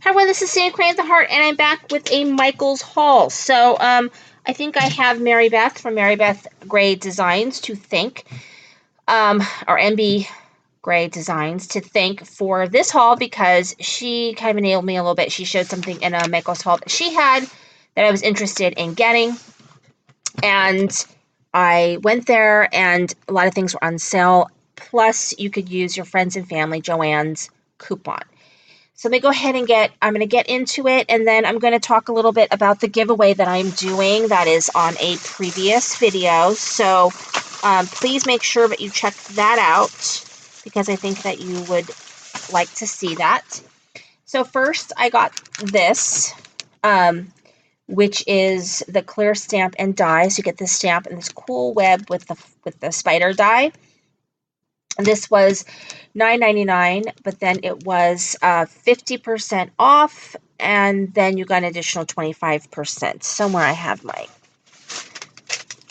Hi everyone, this is Sam Crane of the Heart, and I'm back with a Michaels haul. So, I think I have Mary Beth from Mary Beth Gray Designs to thank, or MB Gray Designs to thank for this haul because she kind of nailed me a little bit. She showed something in a Michaels haul that she had that I was interested in getting, and I went there, and a lot of things were on sale. Plus, you could use your friends and family Joann's coupon. So let me go ahead and I'm going to get into it, and then I'm going to talk a little bit about the giveaway that I'm doing that is on a previous video. So please make sure that you check that out because I think that you would like to see that. So first I got this, which is the clear stamp and die. So you get this stamp and this cool web with the spider die. And this was $9.99, but then it was 50% off, and then you got an additional 25%. Somewhere I have my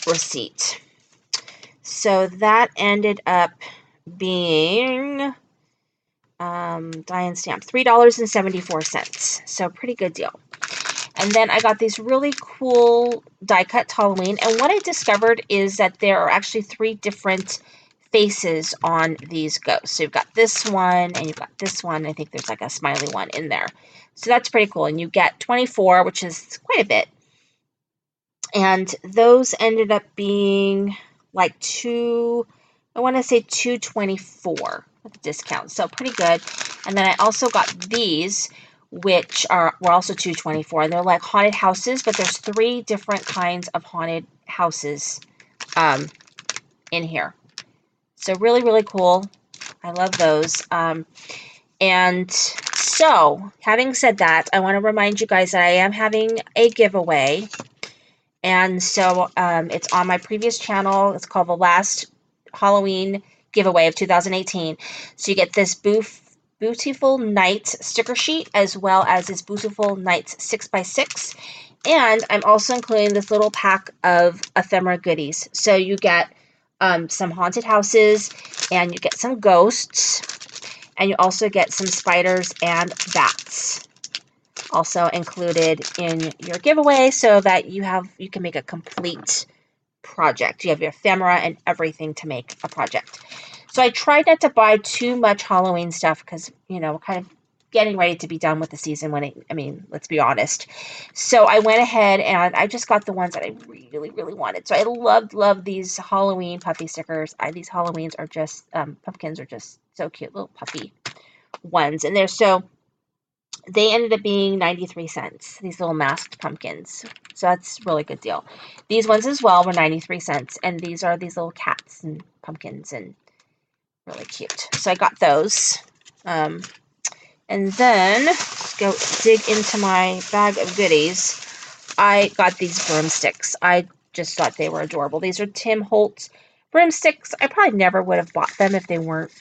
receipt. So that ended up being die and stamp, $3.74. So pretty good deal. And then I got these really cool die cut Halloween, and what I discovered is that there are actually 3 different faces on these ghosts. So you've got this one and you've got this one. I think there's like a smiley one in there. So that's pretty cool. And you get 24, which is quite a bit. And those ended up being like I want to say $2.24 with a discount. So pretty good. And then I also got these, which were also $2.24. And they're like haunted houses, but there's 3 different kinds of haunted houses in here. So really, really cool. I love those. And so, having said that, I want to remind you guys that I am having a giveaway. And so it's on my previous channel. It's called the Last Halloween Giveaway of 2018. So you get this Beautiful Nights sticker sheet as well as this Beautiful Nights 6x6. And I'm also including this little pack of ephemera goodies. So you get some haunted houses, and you get some ghosts, and you also get some spiders and bats also included in your giveaway so that you can make a complete project. You have your ephemera and everything to make a project. So I tried not to buy too much Halloween stuff because, we're kind of getting ready to be done with the season let's be honest. So I went ahead and I just got the ones that I really, really wanted. So I love these Halloween puffy stickers. These Halloweens are just, pumpkins are just so cute, little puffy ones. And they ended up being 93 cents, these little masked pumpkins. So that's a really good deal. These ones as well were 93 cents. And these are these little cats and pumpkins and really cute. So I got those. And then, let's go dig into my bag of goodies. I got these broomsticks. I just thought they were adorable. These are Tim Holtz broomsticks. I probably never would have bought them if they weren't,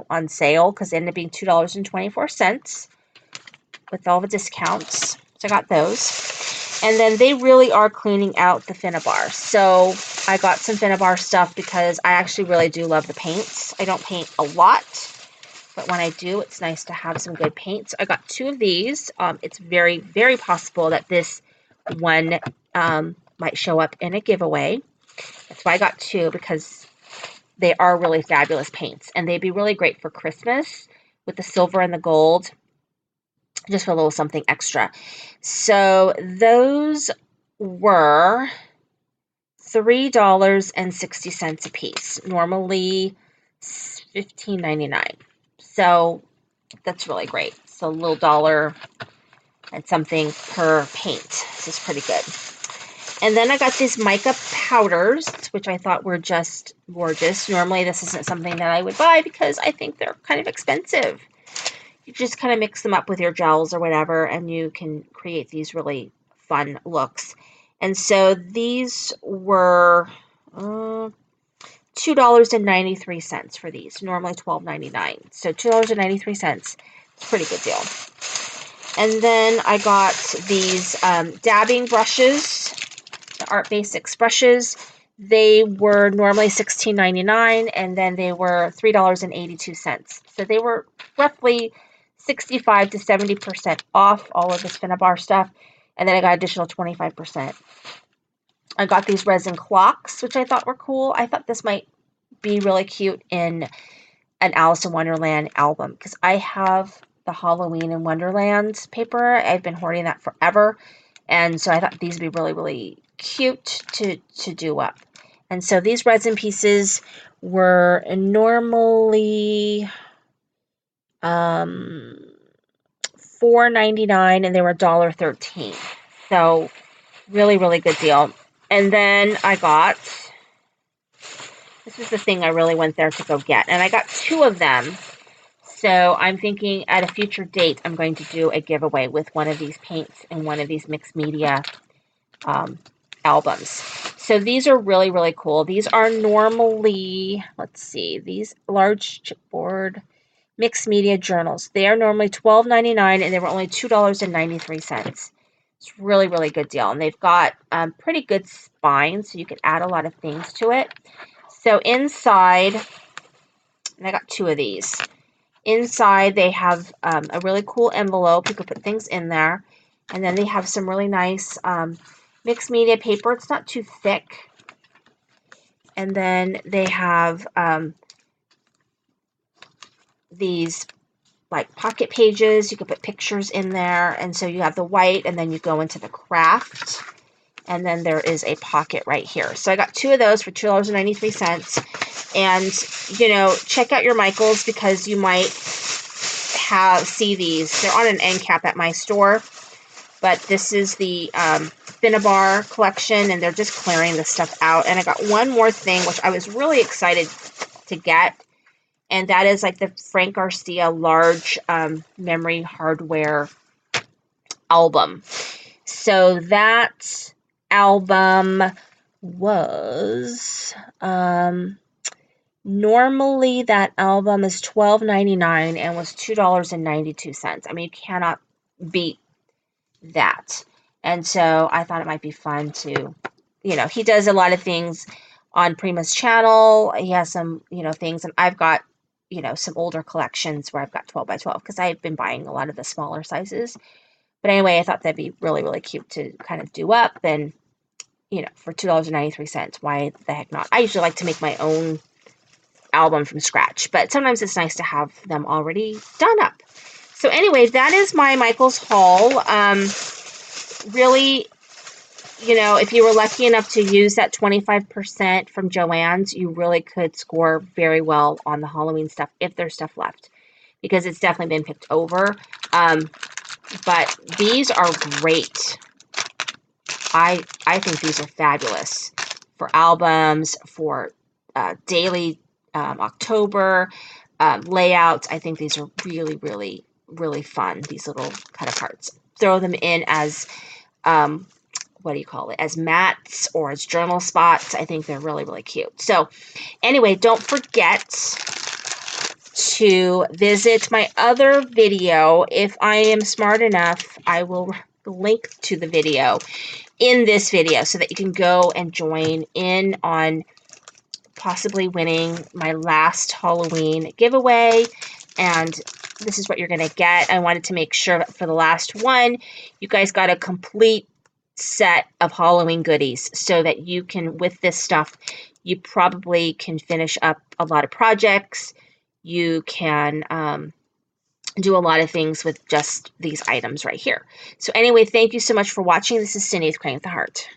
on sale, because they ended up being $2.24 with all the discounts. So I got those. And then they really are cleaning out the Finnabair. So I got some Finnabair stuff because I actually really do love the paints. I don't paint a lot, but when I do, it's nice to have some good paints. I got 2 of these. It's very, very possible that this one might show up in a giveaway. That's why I got 2, because they are really fabulous paints. And they'd be really great for Christmas with the silver and the gold, just for a little something extra. So those were $3.60 a piece. Normally $15.99. So that's really great. So a little dollar and something per paint. This is pretty good. And then I got these mica powders, which I thought were just gorgeous. Normally this isn't something that I would buy because I think they're kind of expensive. You just kind of mix them up with your gels or whatever, and you can create these really fun looks. And so these were $2.93 for these. Normally $12.99. So $2.93. It's a pretty good deal. And then I got these dabbing brushes, the Art Basics brushes. They were normally $16.99, and then they were $3.82. So they were roughly 65 to 70% off all of this Finnabair stuff. And then I got additional 25%. I got these resin clocks, which I thought were cool. I thought this might be really cute in an Alice in Wonderland album, because I have the Halloween in Wonderland paper. I've been hoarding that forever. And so I thought these would be really, really cute to do up. And so these resin pieces were normally $4.99 and they were $1.13. So really, really good deal. And then I got, this is the thing I really went there to go get. And I got 2 of them. So I'm thinking at a future date, I'm going to do a giveaway with one of these paints and one of these mixed media albums. So these are really, really cool. These are normally, let's see, these large chipboard mixed media journals. They are normally $12.99 and they were only $2.93. It's really, really good deal. And they've got pretty good spines, so you can add a lot of things to it. So inside, and I got 2 of these. Inside, they have a really cool envelope. You could put things in there. And then they have some really nice mixed media paper. It's not too thick. And then they have these like pocket pages. You could put pictures in there. And so you have the white, and then you go into the craft. And then there is a pocket right here. So I got 2 of those for $2.93. And, you know, check out your Michaels, because you might see these. They're on an end cap at my store. But this is the Finnabair collection, and they're just clearing this stuff out. And I got one more thing, which I was really excited to get. And that is like the Frank Garcia large memory hardware album. So that album was... normally that album is $12.99 and was $2.92. I mean, you cannot beat that. And so I thought it might be fun to, you know, he does a lot of things on Prima's channel. He has some, you know, things, and I've got, you know, some older collections where I've got 12 by 12, because I've been buying a lot of the smaller sizes. But anyway, I thought that'd be really, really cute to kind of do up, and, you know, for $2.93, why the heck not? I usually like to make my own album from scratch, but sometimes it's nice to have them already done up. So anyway, that is my Michaels haul. Really, you know, if you were lucky enough to use that 25% from Joann's, you really could score very well on the Halloween stuff if there's stuff left, because it's definitely been picked over. But these are great. I think these are fabulous for albums, for daily October layouts. I think these are really, really, really fun, these little kind of cards. Throw them in as, what do you call it, as mats or as journal spots. I think they're really, really cute. So anyway, don't forget to visit my other video. If I am smart enough, I will link to the video in this video so that you can go and join in on possibly winning my last Halloween giveaway. And this is what you're going to get. I wanted to make sure that for the last one, you guys got a complete set of Halloween goodies, so that you can, with this stuff, you probably can finish up a lot of projects. You can do a lot of things with just these items right here. So anyway, thank you so much for watching. This is Cindy with Crying with the Heart.